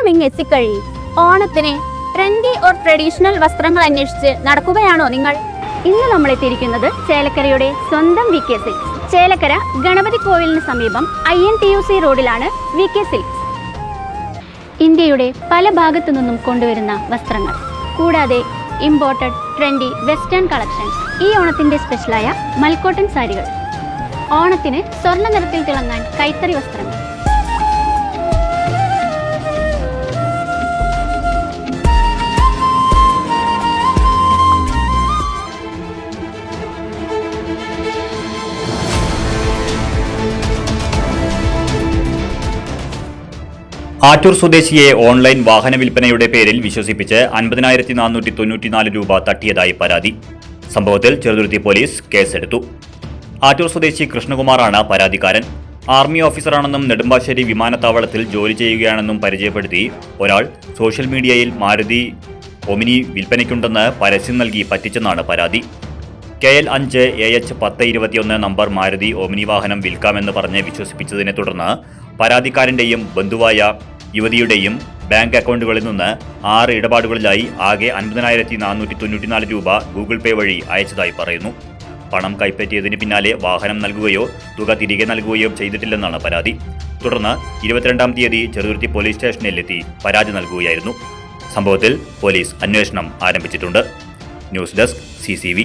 ഓണം ഇങ്ങ് എത്തിക്കഴിയും. ഓണത്തിന് trendy or traditional വസ്ത്രങ്ങൾ അന്വേഷിച്ച് നടക്കുകയാണോ നിങ്ങൾ? ഇന്ന് നമ്മൾ എത്തിയിരിക്കുന്നത് ചേലക്കരയുടെ സ്വന്തം VK സിൽക്സ്. ചേലക്കര ഗണപതി കോവിലിന് സമീപം INTUC റോഡിലാണ് VK സിൽക്സ്. ഇന്ത്യയുടെ പല ഭാഗത്തു നിന്നും കൊണ്ടുവരുന്ന വസ്ത്രങ്ങൾ കൂടാതെ ഇമ്പോർട്ടഡ് ട്രെൻഡി വെസ്റ്റേൺ കളക്ഷൻസ്. ഈ ഓണത്തിന്റെ സ്പെഷ്യലായ മൽക്കോട്ടൻ സാരികൾ, ഓണത്തിന് സ്വർണ്ണ നിറത്തിൽ തിളങ്ങാൻ കൈത്തറി വസ്ത്രങ്ങൾ. ആറ്റൂർ സ്വദേശിയെ ഓൺലൈൻ വാഹന വിൽപ്പനയുടെ പേരിൽ വിശ്വസിപ്പിച്ച് 50,494 രൂപ തട്ടിയതായി പരാതി. സംഭവത്തിൽ ചെറുതുരുത്തി പോലീസ് കേസെടുത്തു. ആറ്റൂർ സ്വദേശി കൃഷ്ണകുമാറാണ് പരാതിക്കാരൻ. ആർമി ഓഫീസറാണെന്നും നെടുമ്പാശ്ശേരി വിമാനത്താവളത്തിൽ ജോലി ചെയ്യുകയാണെന്നും പരിചയപ്പെടുത്തി ഒരാൾ സോഷ്യൽ മീഡിയയിൽ മാരുതി ഒമിനി വിൽപ്പനയ്ക്കുണ്ടെന്ന് പരസ്യം നൽകി പറ്റിച്ചെന്നാണ് പരാതി. KL 5 AH 1021 number Maruti Omni വാഹനം വിൽക്കാമെന്ന് പറഞ്ഞ് വിശ്വസിപ്പിച്ചതിനെ തുടർന്ന് പരാതിക്കാരന്റെയും ബന്ധുവായ യുവതിയുടെയും ബാങ്ക് അക്കൗണ്ടുകളിൽ നിന്ന് 6 ഇടപാടുകളിലായി ആകെ 50,494 രൂപ ഗൂഗിൾ പേ വഴി അയച്ചതായി പറയുന്നു. പണം കൈപ്പറ്റിയതിന് പിന്നാലെ വാഹനം നൽകുകയോ തുക തിരികെ നൽകുകയോ ചെയ്തിട്ടില്ലെന്നാണ് പരാതി. തുടർന്ന് 22-ാം തീയതി ചെറുതുരുത്തി പോലീസ് സ്റ്റേഷനിലെത്തി പരാതി നൽകുകയായിരുന്നു. സംഭവത്തിൽ പോലീസ് അന്വേഷണം ആരംഭിച്ചിട്ടുണ്ട്. News desk CCV.